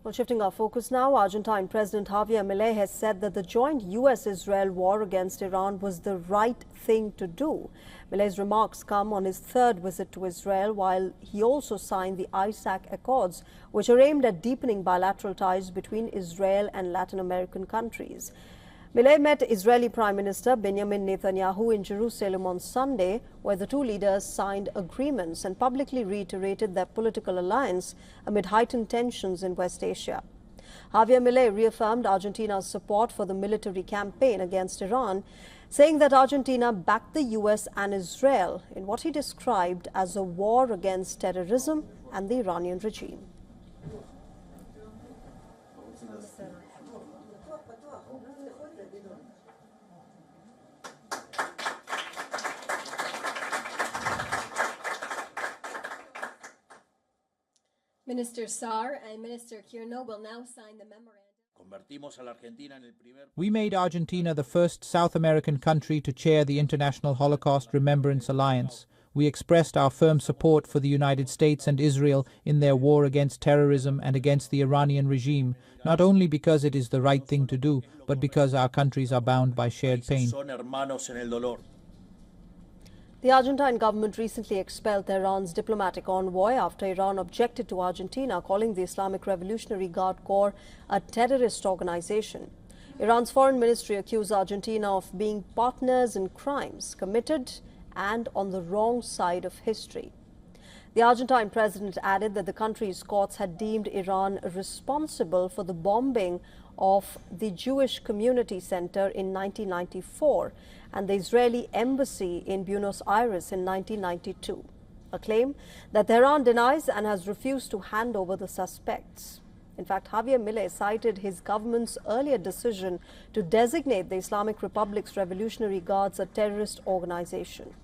Well, shifting our focus now, Argentine President Javier Milei has said that the joint U.S. Israel war against Iran was the right thing to do. Milei's remarks come on his third visit to Israel, while he also signed the Isaac Accords, which are aimed at deepening bilateral ties between Israel and Latin American countries. Milei met Israeli Prime Minister Benjamin Netanyahu in Jerusalem on Sunday, where the two leaders signed agreements and publicly reiterated their political alliance amid heightened tensions in West Asia. Javier Milei reaffirmed Argentina's support for the military campaign against Iran, saying that Argentina backed the U.S. and Israel in what he described as a war against terrorism and the Iranian regime. Minister Saar and Minister Kirno will now sign the memorandum. We made Argentina the first South American country to chair the International Holocaust Remembrance Alliance. We expressed our firm support for the United States and Israel in their war against terrorism and against the Iranian regime, not only because it is the right thing to do, but because our countries are bound by shared pain. The Argentine government recently expelled Tehran's diplomatic envoy after Iran objected to Argentina calling the Islamic Revolutionary Guard Corps a terrorist organization. Iran's foreign ministry accused Argentina of being partners in crimes committed and on the wrong side of history. The Argentine president added that the country's courts had deemed Iran responsible for the bombing of the Jewish Community Center in 1994 and the Israeli embassy in Buenos Aires in 1992, a claim that Tehran denies and has refused to hand over the suspects. In fact, Javier Milei cited his government's earlier decision to designate the Islamic Republic's Revolutionary Guards a terrorist organization.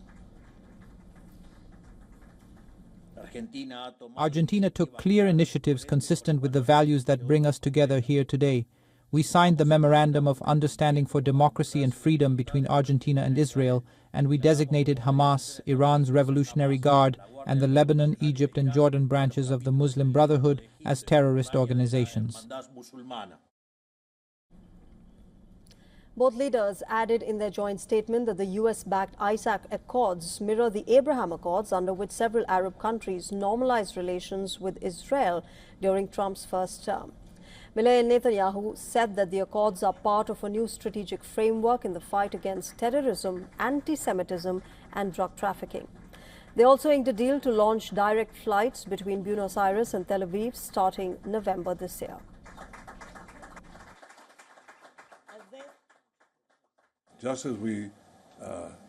Argentina took clear initiatives consistent with the values that bring us together here today. We signed the Memorandum of Understanding for Democracy and Freedom between Argentina and Israel, and we designated Hamas, Iran's Revolutionary Guard, and the Lebanon, Egypt, and Jordan branches of the Muslim Brotherhood as terrorist organizations. Both leaders added in their joint statement that the U.S.-backed Isaac Accords mirror the Abraham Accords, under which several Arab countries normalized relations with Israel during Trump's first term. Milei and Netanyahu said that the accords are part of a new strategic framework in the fight against terrorism, anti-Semitism and drug trafficking. They also inked a deal to launch direct flights between Buenos Aires and Tel Aviv starting November this year. Just as we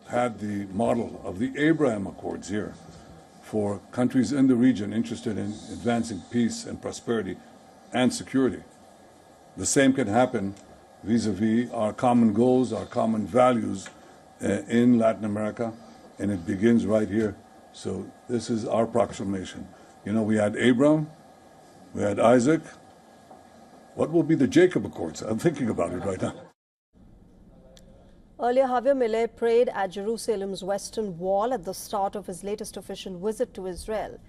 had the model of the Abraham Accords here for countries in the region interested in advancing peace and prosperity and security, the same can happen vis-a-vis our common goals, our common values in Latin America, and it begins right here. So this is our proclamation. You know, we had Abraham, we had Isaac. What will be the Jacob Accords? I'm thinking about it right now. Earlier, Javier Milei prayed at Jerusalem's Western Wall at the start of his latest official visit to Israel.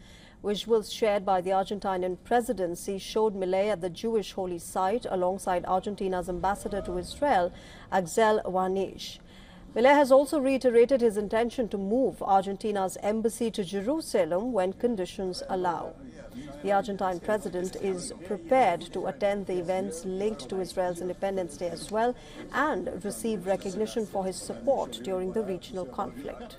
Visuals shared by the Argentine presidency showed Milei at the Jewish holy site alongside Argentina's ambassador to Israel, Axel Warnisch. Milei has also reiterated his intention to move Argentina's embassy to Jerusalem when conditions allow. The Argentine president is prepared to attend the events linked to Israel's Independence Day as well and receive recognition for his support during the regional conflict.